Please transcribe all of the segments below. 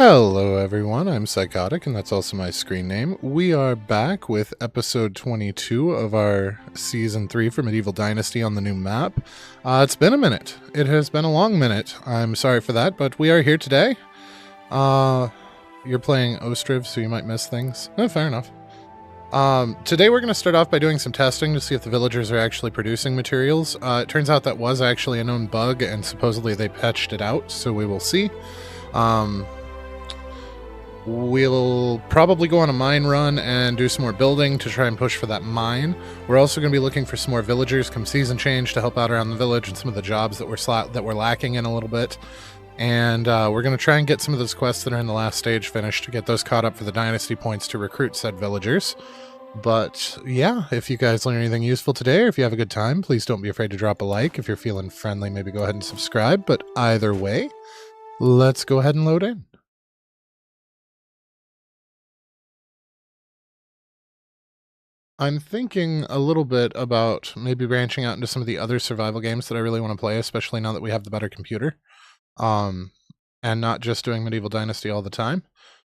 Hello everyone, I'm Psychotic, and that's also my screen name. We are back with episode 22 of our Season 3 for Medieval Dynasty on the new map. It's been a minute. It has been a long minute. I'm sorry for that, but we are here today. You're playing Ostriv, so you might miss things. Fair enough. Today we're going to start off by doing some testing to see if the villagers are actually producing materials. It turns out that was actually a known bug, and supposedly they patched it out, so we will see. We'll probably go on a mine run and do some more building to try and push for that mine. We're also going to be looking for some more villagers come season change to help out around the village and some of the jobs that we're lacking in a little bit. And we're going to try and get some of those quests that are in the last stage finished to get those caught up for the Dynasty points to recruit said villagers. But yeah, if you guys learn anything useful today or if you have a good time, please don't be afraid to drop a like. If you're feeling friendly, maybe go ahead and subscribe. But either way, let's go ahead and load in. I'm thinking a little bit about maybe branching out into some of the other survival games that I really want to play, especially now that we have the better computer, and not just doing Medieval Dynasty all the time.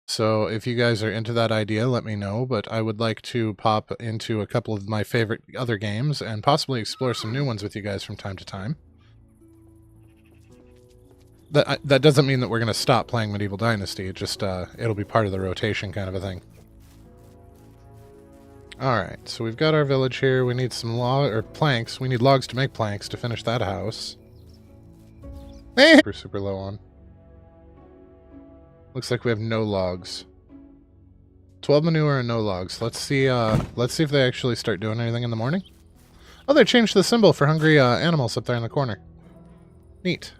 So if you guys are into that idea, let me know, but I would like to pop into a couple of my favorite other games and possibly explore some new ones with you guys from time to time. That doesn't mean that we're going to stop playing Medieval Dynasty, it just it'll be part of the rotation kind of a thing. Alright, so we've got our village here. We need some planks. We need logs to make planks to finish that house. Super low on. Looks like we have no logs. 12 manure and no logs. Let's see if they actually start doing anything in the morning. Oh, they changed the symbol for hungry animals up there in the corner. Neat.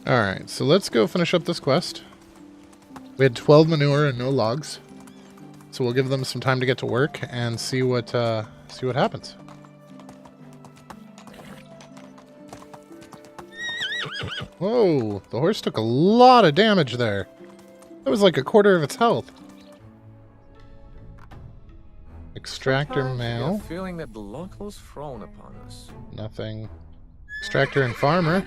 Alright, so let's go finish up this quest. We had 12 manure and no logs, so we'll give them some time to get to work and see what happens. Whoa, the horse took a lot of damage there. That was like a quarter of its health. Extractor mail. Feeling that the locals frown upon us. Nothing. Extractor and farmer.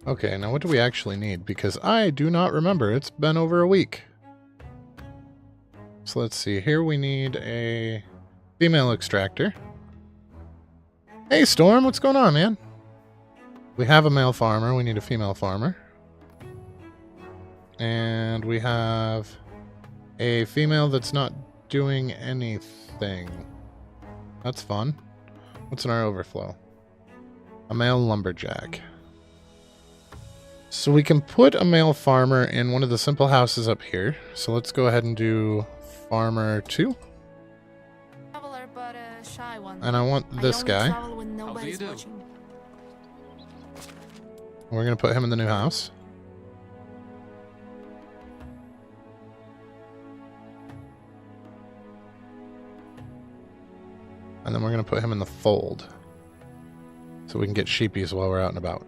Okay, now what do we actually need? Because I do not remember. It's been over a week. So let's see. Here we need a female extractor. Hey, Storm, what's going on, man? We have a male farmer. We need a female farmer. And we have a female that's not doing anything. That's fun. What's in our overflow? A male lumberjack. So we can put a male farmer in one of the simple houses up here. So let's go ahead and do farmer 2. And I want this guy. We're going to put him in the new house. And then we're going to put him in the fold. So we can get sheepies while we're out and about.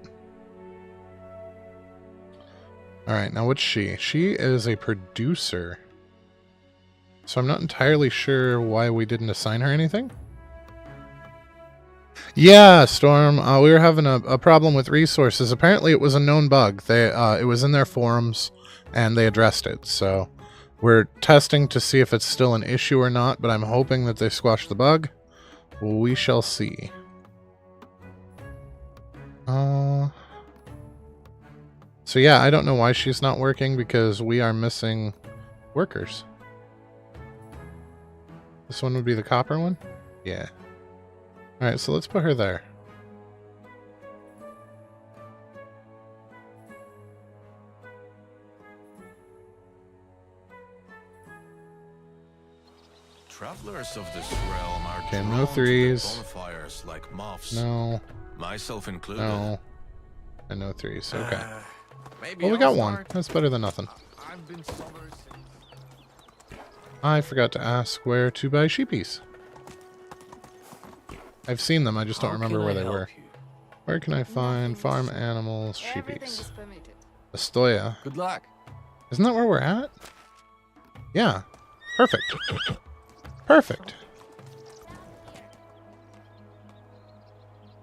Alright, now what's she? She is a producer. So I'm not entirely sure why we didn't assign her anything. Yeah, Storm, we were having a problem with resources. Apparently it was a known bug. It was in their forums, and they addressed it. So we're testing to see if it's still an issue or not, but I'm hoping that they squashed the bug. We shall see. So yeah, I don't know why she's not working because we are missing workers. This one would be the copper one? Yeah. Alright, so let's put her there. Travelers of this realm are okay, no threes. Bonfires like moths. No. Myself included. No. And no threes. Okay. Well, we got one. That's better than nothing. I forgot to ask where to buy sheepies. I've seen them, I just don't remember where they were. Where can I find farm animals, sheepies? Astoya. Good luck. Isn't that where we're at? Yeah. Perfect. Perfect.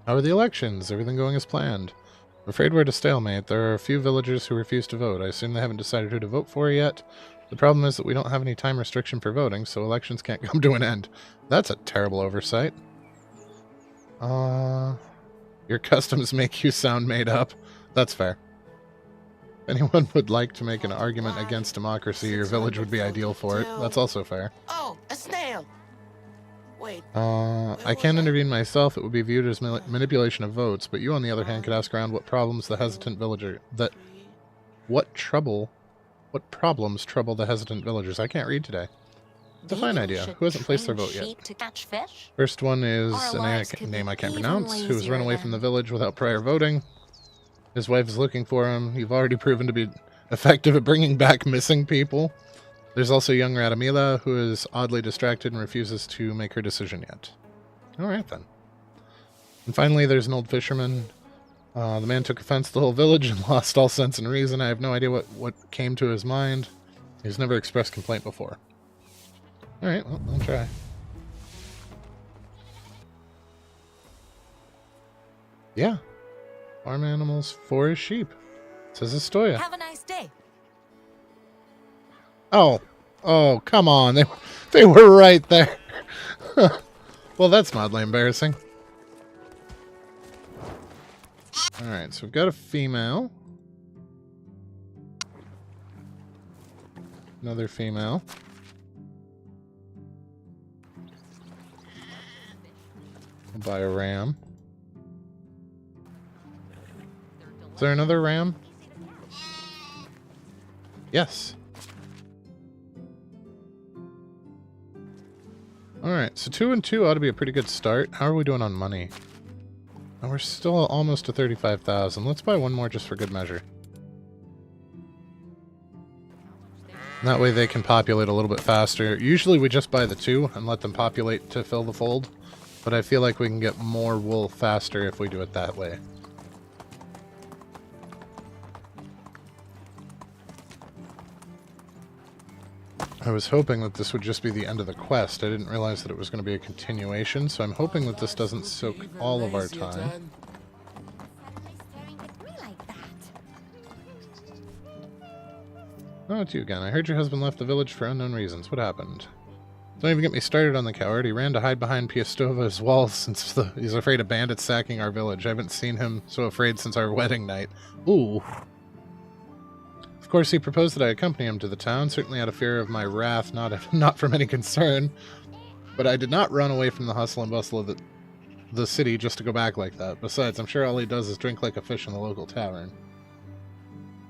How are the elections? Everything going as planned? I'm afraid we're at a stalemate. There are a few villagers who refuse to vote. I assume they haven't decided who to vote for yet. The problem is that we don't have any time restriction for voting, so elections can't come to an end. That's a terrible oversight. Your customs make you sound made up. That's fair. If anyone would like to make an argument against democracy, your village would be ideal for it. That's also fair. Oh, a snail! Wait. I can't intervene myself. It would be viewed as manipulation of votes, but you, on the other hand, could ask around what problems the hesitant villager... What problems trouble the hesitant villagers? I can't read today. It's a fine idea. Who hasn't placed their vote yet? To catch fish? First one is a name I can't pronounce, who has run away from the village without prior voting. His wife is looking for him. You've already proven to be effective at bringing back missing people. There's also young Radamila, who is oddly distracted and refuses to make her decision yet. Alright then. And finally, there's an old fisherman. The man took offense to the whole village and lost all sense and reason. I have no idea what came to his mind. He's never expressed complaint before. Alright, well, I'll try. Yeah. Farm animals, forest sheep. Says Astoya. Have a nice day. Oh, come on. They were right there. Well, that's mildly embarrassing. Alright, so we've got a female. Another female. We'll buy a ram. Is there another ram? Yes. Alright, so 2 and 2 ought to be a pretty good start. How are we doing on money? Oh, we're still almost to 35,000. Let's buy one more just for good measure. That way they can populate a little bit faster. Usually we just buy the 2 and let them populate to fill the fold. But I feel like we can get more wool faster if we do it that way. I was hoping that this would just be the end of the quest. I didn't realize that it was going to be a continuation, so I'm hoping that this doesn't soak all of our time. Oh, it's you again. I heard your husband left the village for unknown reasons. What happened? Don't even get me started on the coward. He ran to hide behind Piastova's walls since he's afraid of bandits sacking our village. I haven't seen him so afraid since our wedding night. Ooh. Of course, he proposed that I accompany him to the town, certainly out of fear of my wrath, not from any concern. But I did not run away from the hustle and bustle of the city just to go back like that. Besides, I'm sure all he does is drink like a fish in the local tavern.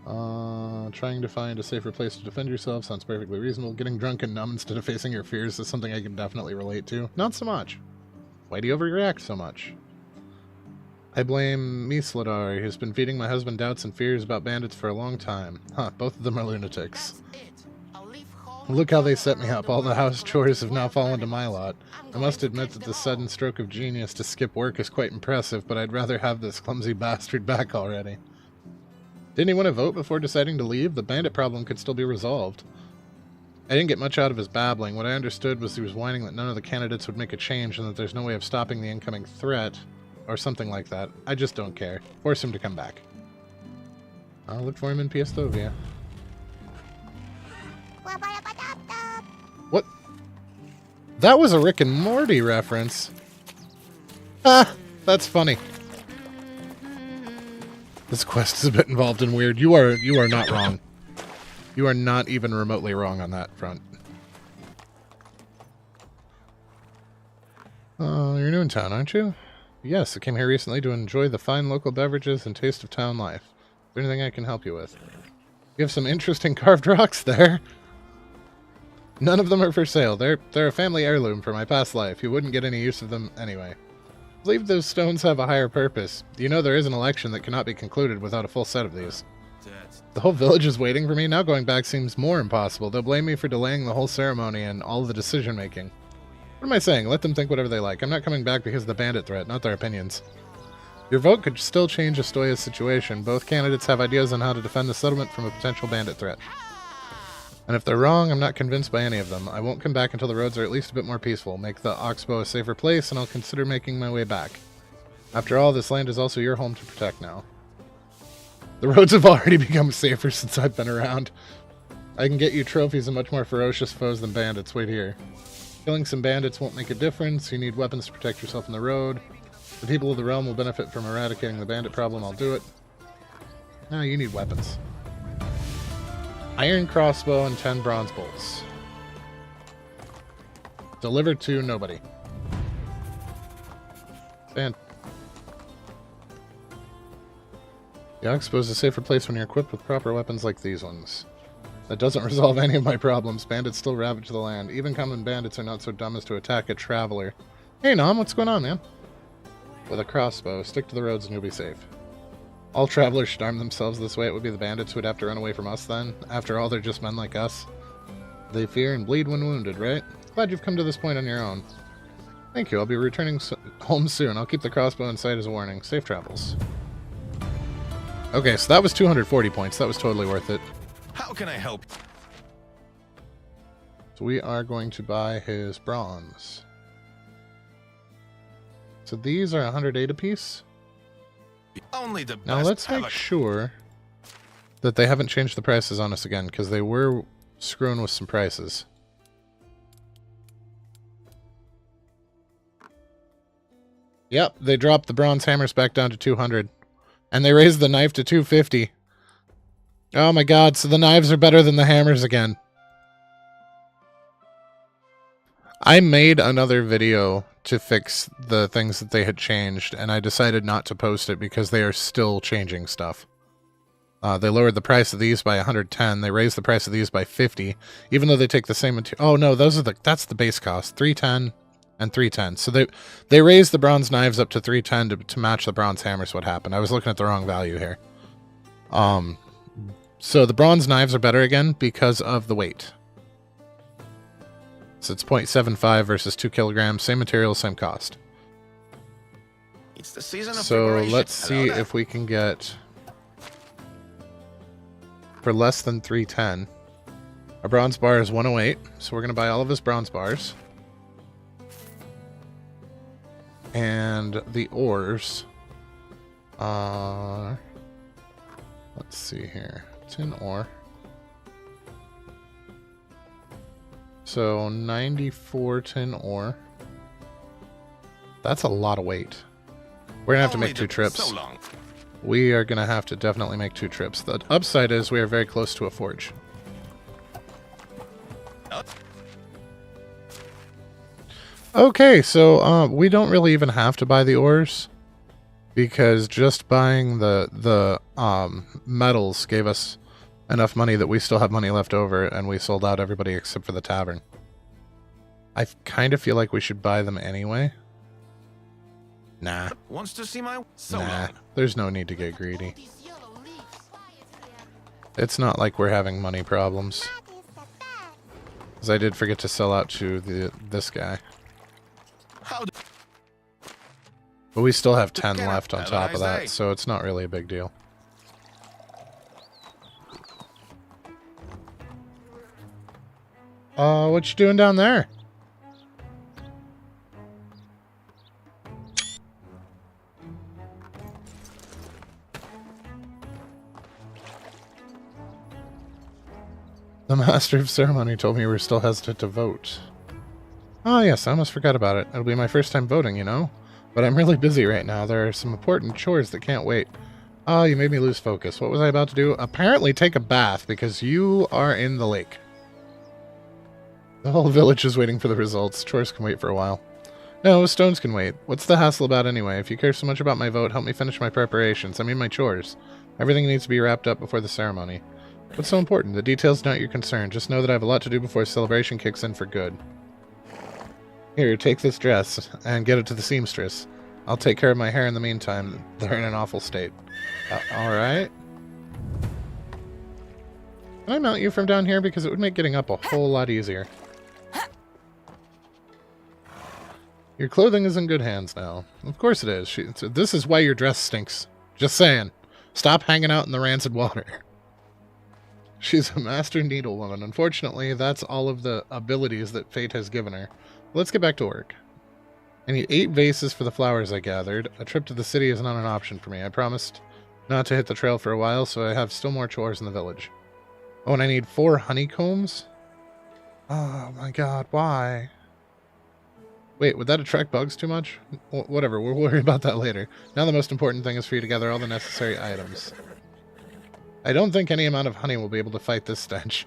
Trying to find a safer place to defend yourself sounds perfectly reasonable. Getting drunk and numb instead of facing your fears is something I can definitely relate to. Not so much. Why do you overreact so much? I blame Misladar, who's been feeding my husband doubts and fears about bandits for a long time. Huh, both of them are lunatics. Look how they set me up. All the house chores have now fallen to my lot. I must admit that the sudden stroke of genius to skip work is quite impressive, but I'd rather have this clumsy bastard back already. Didn't he want to vote before deciding to leave? The bandit problem could still be resolved. I didn't get much out of his babbling. What I understood was he was whining that none of the candidates would make a change and that there's no way of stopping the incoming threat, or something like that. I just don't care. Force him to come back. I'll look for him in Piastovia. What? That was a Rick and Morty reference. Ah, that's funny. This quest is a bit involved and weird. You are not wrong. You are not even remotely wrong on that front. You're new in town, aren't you? Yes, I came here recently to enjoy the fine local beverages and taste of town life. Is there anything I can help you with? You have some interesting carved rocks there. None of them are for sale. They're a family heirloom from my past life. You wouldn't get any use of them anyway. I believe those stones have a higher purpose. You know there is an election that cannot be concluded without a full set of these. The whole village is waiting for me. Now going back seems more impossible. They'll blame me for delaying the whole ceremony and all the decision making. What am I saying? Let them think whatever they like. I'm not coming back because of the bandit threat, not their opinions. Your vote could still change Astoya's situation. Both candidates have ideas on how to defend the settlement from a potential bandit threat. And if they're wrong, I'm not convinced by any of them. I won't come back until the roads are at least a bit more peaceful. Make the Oxbow a safer place, and I'll consider making my way back. After all, this land is also your home to protect now. The roads have already become safer since I've been around. I can get you trophies and much more ferocious foes than bandits. Wait here. Killing some bandits won't make a difference. You need weapons to protect yourself on the road. The people of the realm will benefit from eradicating the bandit problem. I'll do it. No, you need weapons. Iron crossbow and 10 bronze bolts. Delivered to nobody. And the Oxbow is a safer place when you're equipped with proper weapons like these ones. That doesn't resolve any of my problems. Bandits still ravage the land. Even common bandits are not so dumb as to attack a traveler. Hey, Nom, what's going on, man? With a crossbow, stick to the roads and you'll be safe. All travelers should arm themselves this way. It would be the bandits who would have to run away from us then. After all, they're just men like us. They fear and bleed when wounded, right? Glad you've come to this point on your own. Thank you. I'll be returning home soon. I'll keep the crossbow in sight as a warning. Safe travels. Okay, so that was 240 points. That was totally worth it. How can I help? So we are going to buy his bronze. So these are 108 apiece. Only the best. Now let's make sure that they haven't changed the prices on us again, because they were screwing with some prices. Yep, they dropped the bronze hammers back down to 200. And they raised the knife to 250. Oh my god, so the knives are better than the hammers again. I made another video to fix the things that they had changed, and I decided not to post it because they are still changing stuff. They lowered the price of these by 110. They raised the price of these by 50, even though they take the same material. Oh no, that's the base cost. 310 and 310. So they raised the bronze knives up to 310 to match the bronze hammers. What happened? I was looking at the wrong value here. So the bronze knives are better again because of the weight. So it's 0.75 versus 2 kilograms. Same material, same cost. It's the season of So preparation. let's see if we can get, for less than 310, a bronze bar is 108. So we're going to buy all of his bronze bars. And the ores are, let's see here, tin ore. So 94 tin ore. That's a lot of weight. We're gonna have to make 2 trips. So long. We are gonna have to definitely make 2 trips. The upside is we are very close to a forge. Okay, so we don't really even have to buy the ores, because just buying the metals gave us enough money that we still have money left over, and we sold out everybody except for the tavern. I kind of feel like we should buy them anyway. Nah. Wants to see my Nah, there's no need to get greedy. It's not like we're having money problems. Because I did forget to sell out to this guy. But we still have 10 left on top of that, so it's not really a big deal. What you doing down there? The Master of Ceremony told me we were still hesitant to vote. Oh yes, I almost forgot about it. It'll be my first time voting, you know? But I'm really busy right now. There are some important chores that can't wait. Oh, you made me lose focus. What was I about to do? Apparently take a bath, because you are in the lake. The whole village is waiting for the results. Chores can wait for a while. No, stones can wait. What's the hassle about anyway? If you care so much about my vote, help me finish my preparations. I mean my chores. Everything needs to be wrapped up before the ceremony. What's so important? The details not your concern. Just know that I have a lot to do before celebration kicks in for good. Here, take this dress and get it to the seamstress. I'll take care of my hair in the meantime. They're in an awful state. Alright. Can I mount you from down here? Because it would make getting up a whole lot easier. Your clothing is in good hands now. Of course it is. This is why your dress stinks. Just saying. Stop hanging out in the rancid water. She's a master needlewoman. Unfortunately, that's all of the abilities that fate has given her. Let's get back to work. I need 8 vases for the flowers I gathered. A trip to the city is not an option for me. I promised not to hit the trail for a while, so I have still more chores in the village. Oh, and I need 4 honeycombs? Oh my god, why? Wait, would that attract bugs too much? Whatever, we'll worry about that later. Now the most important thing is for you to gather all the necessary items. I don't think any amount of honey will be able to fight this stench.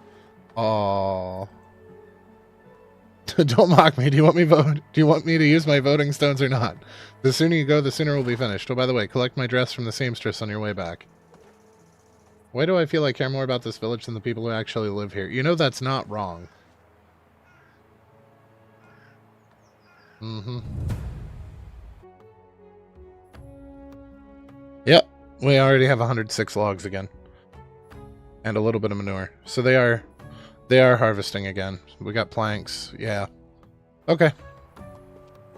Aww. Don't mock me. Do you want me to use my voting stones or not? The sooner you go, the sooner we'll be finished. Oh, by the way, collect my dress from the seamstress on your way back. Why do I feel I care more about this village than the people who actually live here? You know that's not wrong. Mm-hmm. Yep, we already have 106 logs again. And a little bit of manure. So they are harvesting again. We got planks. Yeah. Okay.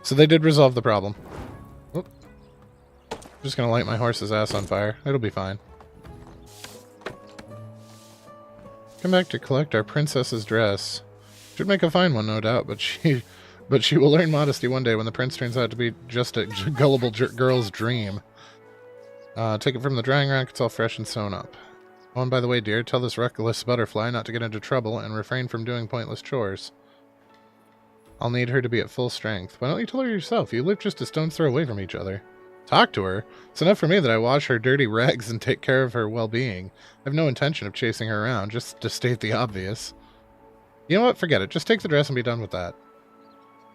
So they did resolve the problem. Oop. I'm just gonna light my horse's ass on fire. It'll be fine. Come back to collect our princess's dress. Should make a fine one, no doubt, but she will learn modesty one day when the prince turns out to be just a gullible girl's dream. Take it from the drying rack. It's all fresh and sewn up. Oh, and by the way, dear, tell this reckless butterfly not to get into trouble and refrain from doing pointless chores. I'll need her to be at full strength. Why don't you tell her yourself? You live just a stone's throw away from each other. Talk to her? It's enough for me that I wash her dirty rags and take care of her well-being. I have no intention of chasing her around, just to state the obvious. You know what? Forget it. Just take the dress and be done with that.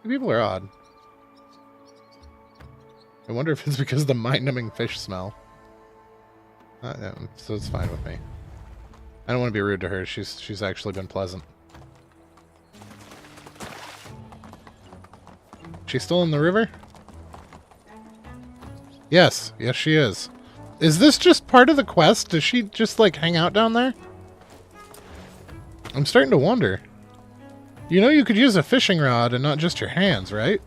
You people are odd. I wonder if it's because of the mind-numbing fish smell. So it's fine with me. I don't want to be rude to her. She's actually been pleasant. She's still in the river? Yes. Yes, she is. Is this just part of the quest? Does she just, like, hang out down there? I'm starting to wonder. You know you could use a fishing rod and not just your hands, right?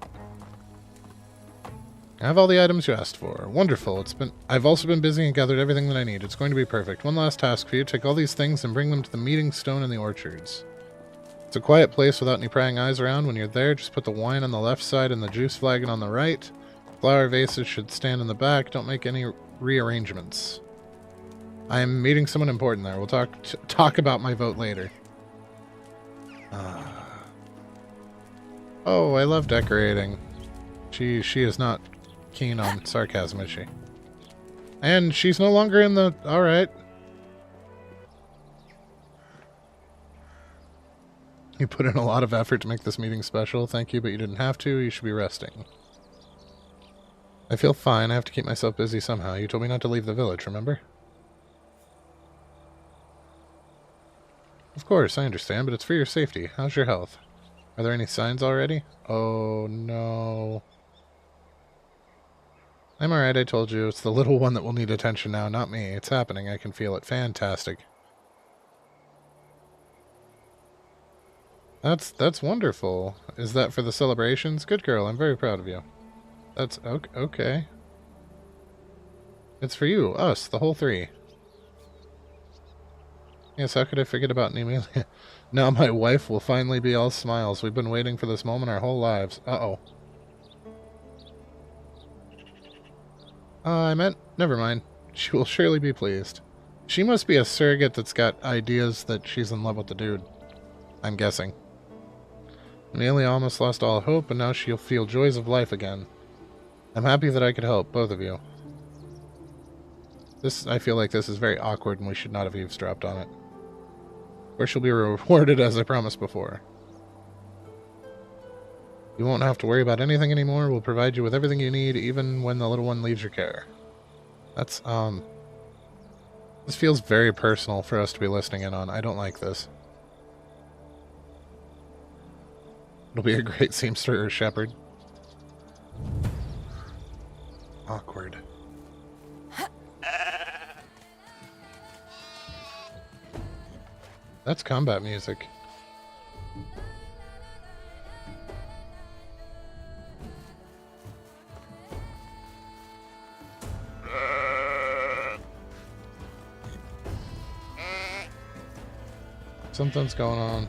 I have all the items you asked for. Wonderful. I've also been busy and gathered everything that I need. It's going to be perfect. One last task for you. Take all these things and bring them to the meeting stone in the orchards. It's a quiet place without any prying eyes around. When you're there, just put the wine on the left side and the juice flagon on the right. Flower vases should stand in the back. Don't make any rearrangements. I am meeting someone important there. We'll talk about my vote later. Oh, I love decorating. She is not keen on sarcasm, is she? And she's no longer in the... Alright. You put in a lot of effort to make this meeting special. Thank you, but you didn't have to. You should be resting. I feel fine. I have to keep myself busy somehow. You told me not to leave the village, remember? Of course, I understand, but it's for your safety. How's your health? Are there any signs already? Oh, no. I'm alright, I told you. It's the little one that will need attention now, not me. It's happening. I can feel it. Fantastic. That's wonderful. Is that for the celebrations? Good girl. I'm very proud of you. That's okay. It's for you, us, the whole 3. Yes, how could I forget about Nemelia? Now my wife will finally be all smiles. We've been waiting for this moment our whole lives. Uh-oh. I meant... Never mind. She will surely be pleased. She must be a surrogate that's got ideas that she's in love with the dude. I'm guessing. Amelia almost lost all hope, and now she'll feel joys of life again. I'm happy that I could help, both of you. I feel like this is very awkward, and we should not have eavesdropped on it. Or she'll be rewarded as I promised before. You won't have to worry about anything anymore. We'll provide you with everything you need, even when the little one leaves your care. That's, this feels very personal for us to be listening in on. I don't like this. It'll be a great seamster or shepherd. Awkward. That's combat music. Something's going on.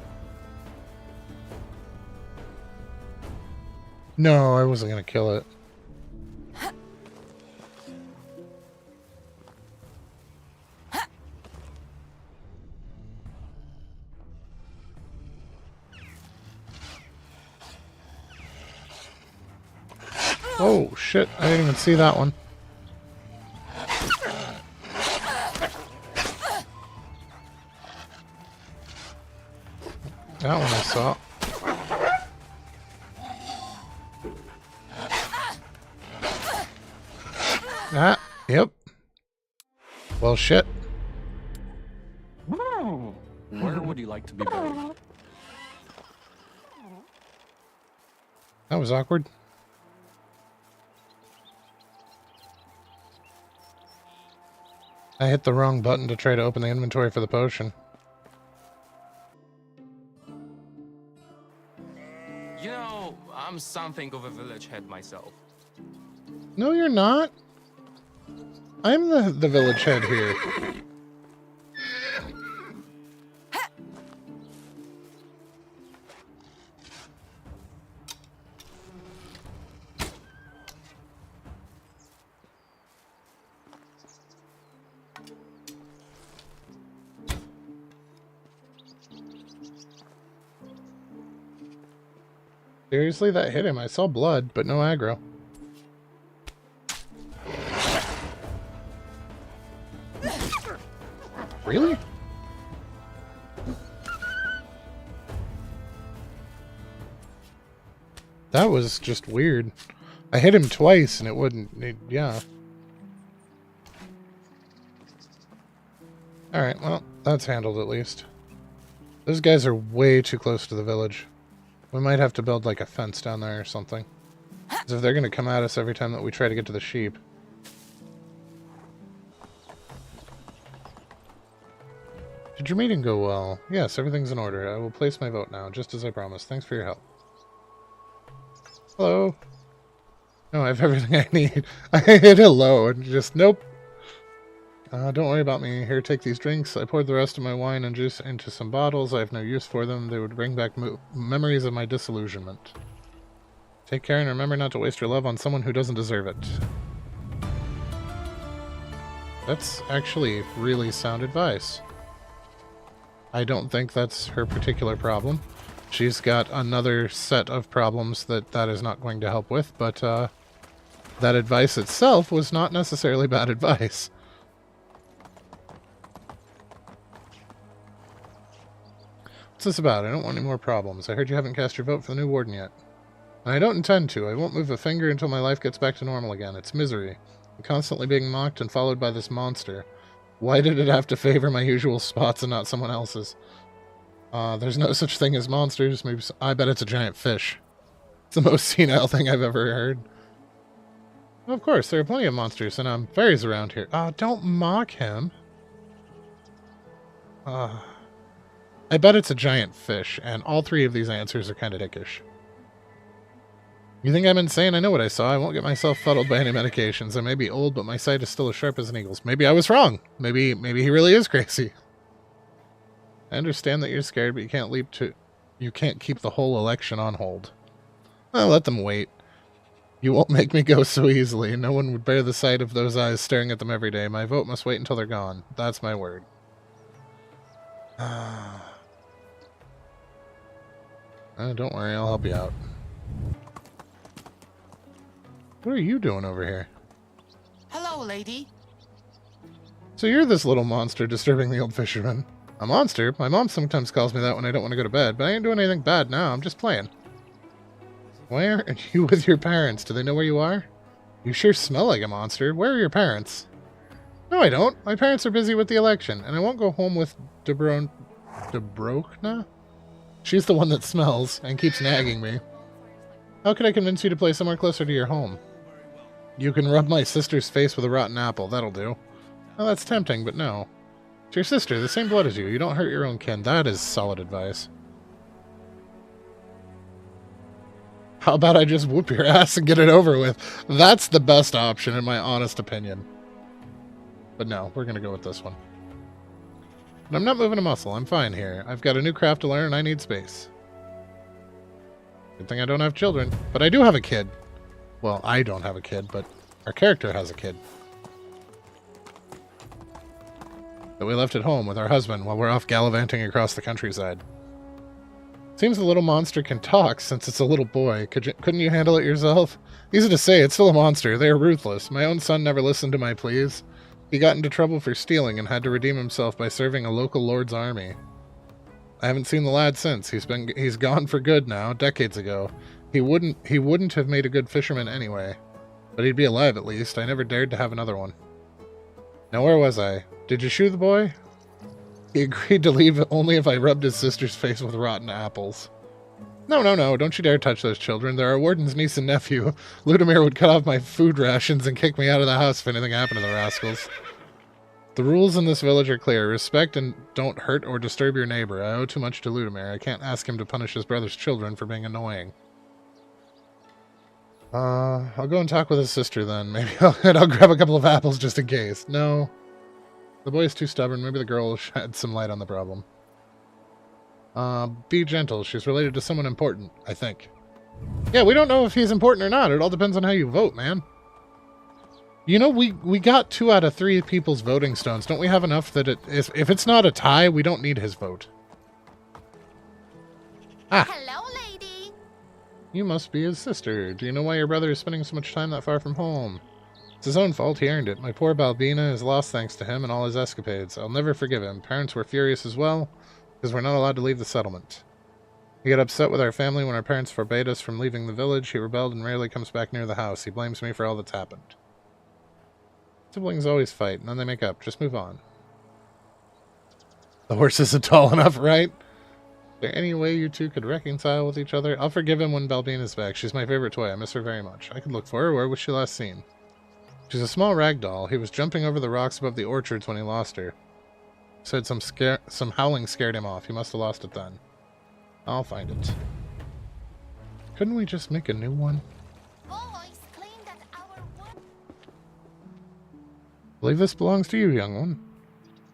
No, I wasn't gonna kill it. Oh, shit. I didn't even see that one. That one I saw. Ah, yep. Well, shit. Where would you like to be buried? That was awkward. I hit the wrong button to try to open the inventory for the potion. You know, I'm something of a village head myself. No, you're not. I'm the village head here. Seriously, that hit him. I saw blood, but no aggro. Really? That was just weird. I hit him twice and it wouldn't... yeah. Alright, well, that's handled at least. Those guys are way too close to the village. We might have to build like a fence down there or something. Because if they're going to come at us every time that we try to get to the sheep... Did your meeting go well? Yes, everything's in order. I will place my vote now, just as I promised. Thanks for your help. Hello? No, I have everything I need. I hit hello and just, nope. Don't worry about me. Here, take these drinks. I poured the rest of my wine and juice into some bottles. I have no use for them. They would bring back memories of my disillusionment. Take care and remember not to waste your love on someone who doesn't deserve it. That's actually really sound advice. I don't think that's her particular problem. She's got another set of problems that is not going to help with, but that advice itself was not necessarily bad advice. What's this about? I don't want any more problems. I heard you haven't cast your vote for the new warden yet. And I don't intend to. I won't move a finger until my life gets back to normal again. It's misery. I'm constantly being mocked and followed by this monster. Why did it have to favor my usual spots and not someone else's? There's no such thing as monsters. Maybe I bet it's a giant fish. It's the most senile thing I've ever heard. Well, of course, there are plenty of monsters and fairies around here. Don't mock him. I bet it's a giant fish, and all three of these answers are kind of dickish. You think I'm insane? I know what I saw. I won't get myself fuddled by any medications. I may be old, but my sight is still as sharp as an eagle's. Maybe I was wrong. Maybe he really is crazy. I understand that you're scared, but you can't keep the whole election on hold. Well, let them wait. You won't make me go so easily. No one would bear the sight of those eyes staring at them every day. My vote must wait until they're gone. That's my word. Don't worry, I'll help you out. What are you doing over here? Hello, lady. So you're this little monster disturbing the old fisherman. A monster? My mom sometimes calls me that when I don't want to go to bed, but I ain't doing anything bad now. I'm just playing. Why aren't you with your parents? Do they know where you are? You sure smell like a monster. Where are your parents? No, I don't. My parents are busy with the election, and I won't go home with Dobrokna? She's the one that smells and keeps nagging me. How could I convince you to play somewhere closer to your home? You can rub my sister's face with a rotten apple. That'll do. Well, that's tempting, but no. It's your sister, the same blood as you. You don't hurt your own kin. That is solid advice. How about I just whoop your ass and get it over with? That's the best option, in my honest opinion. But no, we're going to go with this one. But I'm not moving a muscle. I'm fine here. I've got a new craft to learn, and I need space. Good thing I don't have children. But I do have a kid. Well, I don't have a kid, but our character has a kid. That we left at home with our husband while we're off gallivanting across the countryside. Seems the little monster can talk since it's a little boy. Couldn't you handle it yourself? Easy to say, it's still a monster. They are ruthless. My own son never listened to my pleas. He got into trouble for stealing and had to redeem himself by serving a local lord's army. I haven't seen the lad since. He's gone for good now, decades ago. He wouldn't have made a good fisherman anyway. But he'd be alive at least. I never dared to have another one. Now where was I? Did you shoe the boy? He agreed to leave only if I rubbed his sister's face with rotten apples. No, no, no, don't you dare touch those children. They're our warden's niece and nephew. Ludimir would cut off my food rations and kick me out of the house if anything happened to the rascals. The rules in this village are clear. Respect and don't hurt or disturb your neighbor. I owe too much to Ludimir. I can't ask him to punish his brother's children for being annoying. I'll go and talk with his sister then. Maybe I'll grab a couple of apples just in case. No. The boy's too stubborn. Maybe the girl will shed some light on the problem. Be gentle. She's related to someone important, I think. Yeah, we don't know if he's important or not. It all depends on how you vote, man. You know, we got 2 out of 3 people's voting stones. Don't we have enough that if it's not a tie, we don't need his vote? Ah. Hello, lady. You must be his sister. Do you know why your brother is spending so much time that far from home? It's his own fault. He earned it. My poor Balbina is lost thanks to him and all his escapades. I'll never forgive him. Parents were furious as well, because we're not allowed to leave the settlement. He got upset with our family when our parents forbade us from leaving the village. He rebelled and rarely comes back near the house. He blames me for all that's happened. Siblings always fight, and then they make up. Just move on. The horse isn't tall enough, right? Is there any way you two could reconcile with each other? I'll forgive him when Balbina's back. She's my favorite toy. I miss her very much. I could look for her. Where was she last seen? She's a small rag doll. He was jumping over the rocks above the orchards when he lost her. Said some howling scared him off. He must have lost it then. I'll find it. Couldn't we just make a new one? Boys claim that our one. I believe this belongs to you, young one.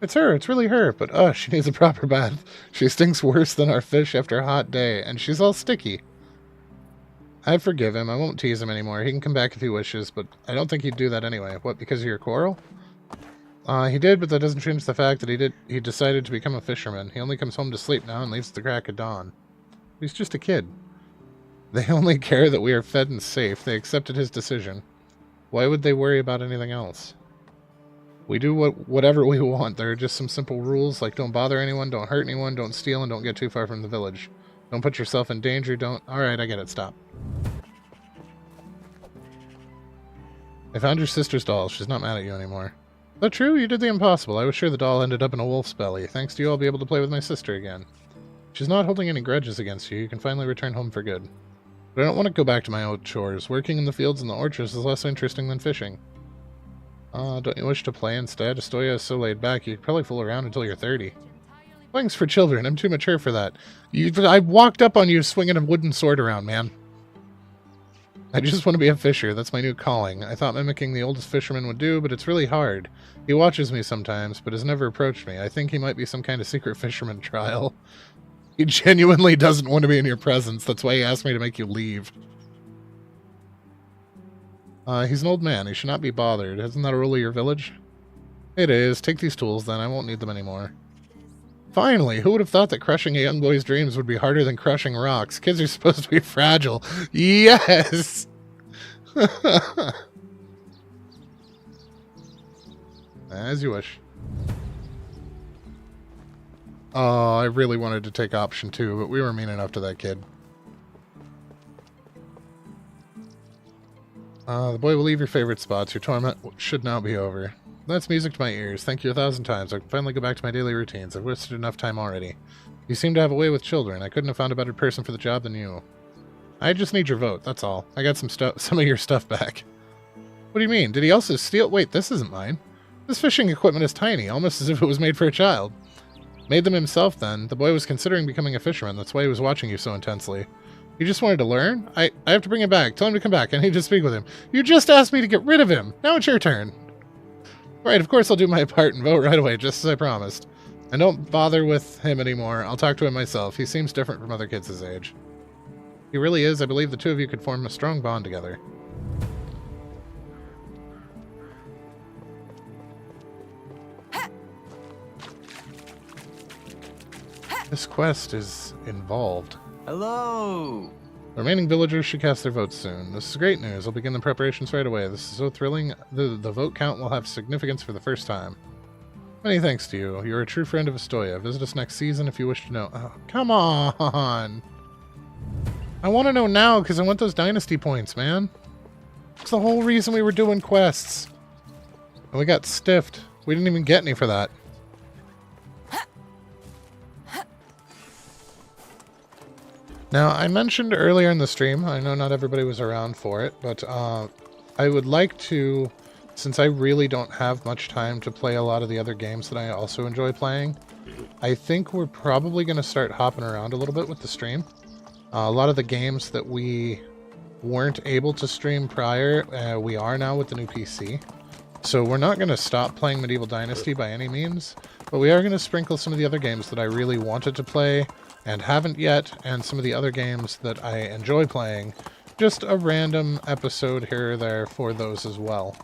It's her. It's really her. But, she needs a proper bath. She stinks worse than our fish after a hot day, and she's all sticky. I forgive him. I won't tease him anymore. He can come back if he wishes, but I don't think he'd do that anyway. What, because of your quarrel? He did, but that doesn't change the fact that he decided to become a fisherman. He only comes home to sleep now and leaves at the crack of dawn. He's just a kid. They only care that we are fed and safe. They accepted his decision. Why would they worry about anything else? We do whatever we want. There are just some simple rules, like don't bother anyone, don't hurt anyone, don't steal, and don't get too far from the village. Don't put yourself in danger, don't... Alright, I get it, stop. I found your sister's doll. She's not mad at you anymore. Is that true? You did the impossible. I was sure the doll ended up in a wolf's belly. Thanks to you, I'll be able to play with my sister again. She's not holding any grudges against you. You can finally return home for good. But I don't want to go back to my old chores. Working in the fields and the orchards is less interesting than fishing. Don't you wish to play instead? Astoria is so laid back, you could probably fool around until you're 30. Playing's for children. I'm too mature for that. I walked up on you swinging a wooden sword around, man. I just want to be a fisher. That's my new calling. I thought mimicking the oldest fisherman would do, but it's really hard. He watches me sometimes, but has never approached me. I think he might be some kind of secret fisherman trial. He genuinely doesn't want to be in your presence. That's why he asked me to make you leave. He's an old man. He should not be bothered. Isn't that a rule of your village? It is. Take these tools, then. I won't need them anymore. Finally! Who would have thought that crushing a young boy's dreams would be harder than crushing rocks? Kids are supposed to be fragile. Yes! As you wish. Oh, I really wanted to take option 2, but we were mean enough to that kid. The boy will leave your favorite spots. Your torment should now be over. That's music to my ears. Thank you 1,000 times. I can finally go back to my daily routines. I've wasted enough time already. You seem to have a way with children. I couldn't have found a better person for the job than you. I just need your vote, that's all. I got some of your stuff back. What do you mean? Did he also steal? Wait, this isn't mine. This fishing equipment is tiny, almost as if it was made for a child. Made them himself, then. The boy was considering becoming a fisherman. That's why he was watching you so intensely. He just wanted to learn? I have to bring him back. Tell him to come back. I need to speak with him. You just asked me to get rid of him. Now it's your turn. Right, of course I'll do my part and vote right away, just as I promised. And don't bother with him anymore. I'll talk to him myself. He seems different from other kids his age. He really is. I believe the two of you could form a strong bond together. This quest is involved. Hello. The remaining villagers should cast their votes soon. This is great news. I'll begin the preparations right away. This is so thrilling. The vote count will have significance for the first time. Many thanks to you. You're a true friend of Astoya. Visit us next season if you wish to know. Oh, come on! I want to know now because I want those Dynasty points, man. It's the whole reason we were doing quests. And we got stiffed. We didn't even get any for that. Now, I mentioned earlier in the stream, I know not everybody was around for it, but I would like to, since I really don't have much time to play a lot of the other games that I also enjoy playing, I think we're probably going to start hopping around a little bit with the stream. A lot of the games that we weren't able to stream prior, we are now with the new PC. So we're not going to stop playing Medieval Dynasty by any means, but we are going to sprinkle some of the other games that I really wanted to play and haven't yet, and some of the other games that I enjoy playing. Just a random episode here or there for those as well.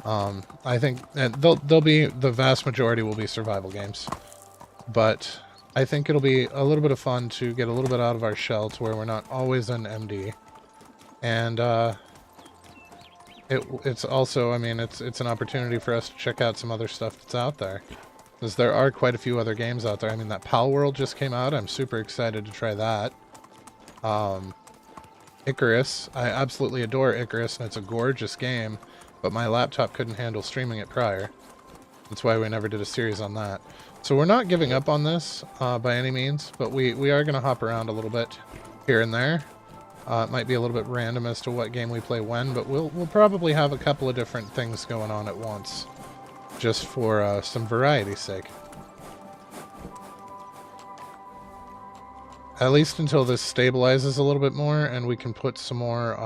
I think they'll be, the vast majority will be survival games. But I think it'll be a little bit of fun to get a little bit out of our shell to where we're not always in MD. And it's also, I mean, it's an opportunity for us to check out some other stuff that's out there. Because there are quite a few other games out there. I mean, that Pal World just came out. I'm super excited to try that. Icarus. I absolutely adore Icarus, and it's a gorgeous game. But my laptop couldn't handle streaming it prior. That's why we never did a series on that. So we're not giving up on this by any means. But we are going to hop around a little bit here and there. It might be a little bit random as to what game we play when. But we'll probably have a couple of different things going on at once. Just for some variety's sake. At least until this stabilizes a little bit more and we can put some more,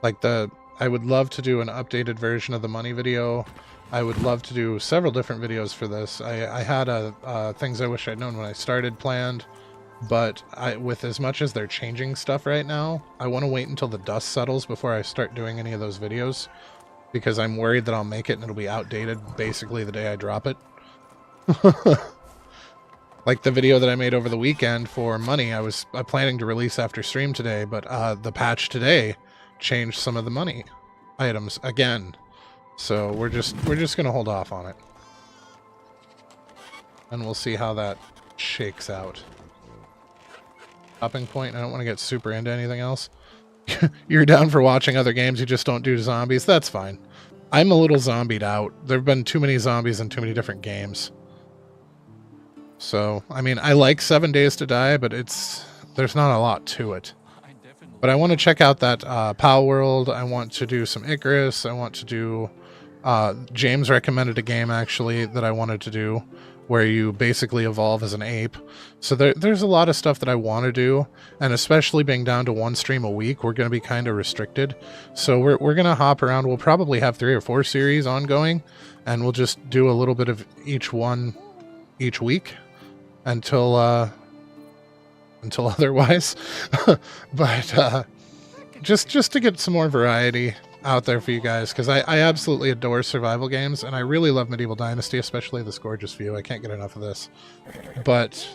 I would love to do an updated version of the money video. I would love to do several different videos for this. I had things I wish I'd known when I started planned, but with as much as they're changing stuff right now, I want to wait until the dust settles before I start doing any of those videos. Because I'm worried that I'll make it and it'll be outdated basically the day I drop it. Like the video that I made over the weekend for money, I was planning to release after stream today, but the patch today changed some of the money items again. So we're just gonna hold off on it. And we'll see how that shakes out. Stopping point, I don't want to get super into anything else. You're down for watching other games, you just don't do zombies. That's fine. I'm a little zombied out. There have been too many zombies in too many different games. So, I mean, I like 7 Days to Die, but there's not a lot to it. But I want to check out that Pal World. I want to do some Icarus. I want to do... James recommended a game, actually, that I wanted to do, where you basically evolve as an ape. So there's a lot of stuff that I want to do, and especially being down to one stream a week, we're going to be kind of restricted. So we're going to hop around. We'll probably have 3 or 4 series ongoing, and we'll just do a little bit of each one each week until otherwise. But just to get some more variety out there for you guys, because I absolutely adore survival games, and I really love Medieval Dynasty, especially this gorgeous view. I can't get enough of this. But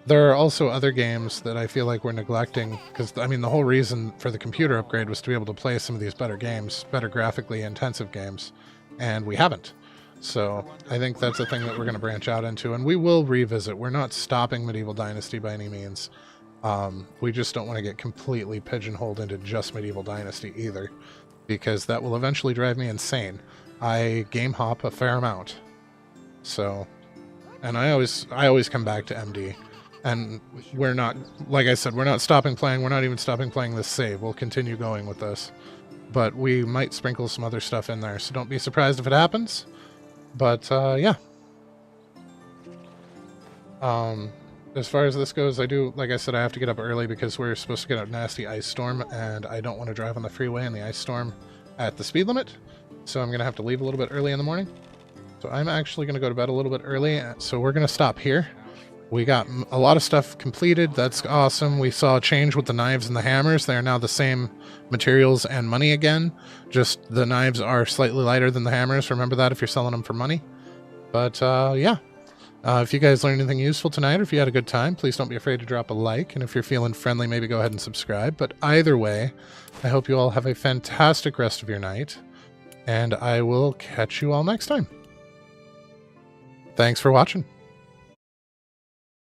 there are also other games that I feel like we're neglecting, because, I mean, the whole reason for the computer upgrade was to be able to play some of these better games, better graphically intensive games, and we haven't. So I think that's a thing that we're going to branch out into, and we will revisit. We're not stopping Medieval Dynasty by any means. We just don't want to get completely pigeonholed into just Medieval Dynasty either, because that will eventually drive me insane. I game hop a fair amount. So, and I always come back to MD. And we're not, like I said, we're not stopping playing. We're not even stopping playing this save. We'll continue going with this. But we might sprinkle some other stuff in there, so don't be surprised if it happens. But, yeah. As far as this goes, like I said, I have to get up early because we're supposed to get a nasty ice storm, and I don't want to drive on the freeway in the ice storm at the speed limit. So I'm going to have to leave a little bit early in the morning. So I'm actually going to go to bed a little bit early, so we're going to stop here. We got a lot of stuff completed. That's awesome. We saw a change with the knives and the hammers. They are now the same materials and money again. Just the knives are slightly lighter than the hammers. Remember that if you're selling them for money. But, yeah. If you guys learned anything useful tonight, or if you had a good time, please don't be afraid to drop a like. And if you're feeling friendly, maybe go ahead and subscribe. But either way, I hope you all have a fantastic rest of your night. And I will catch you all next time. Thanks for watching.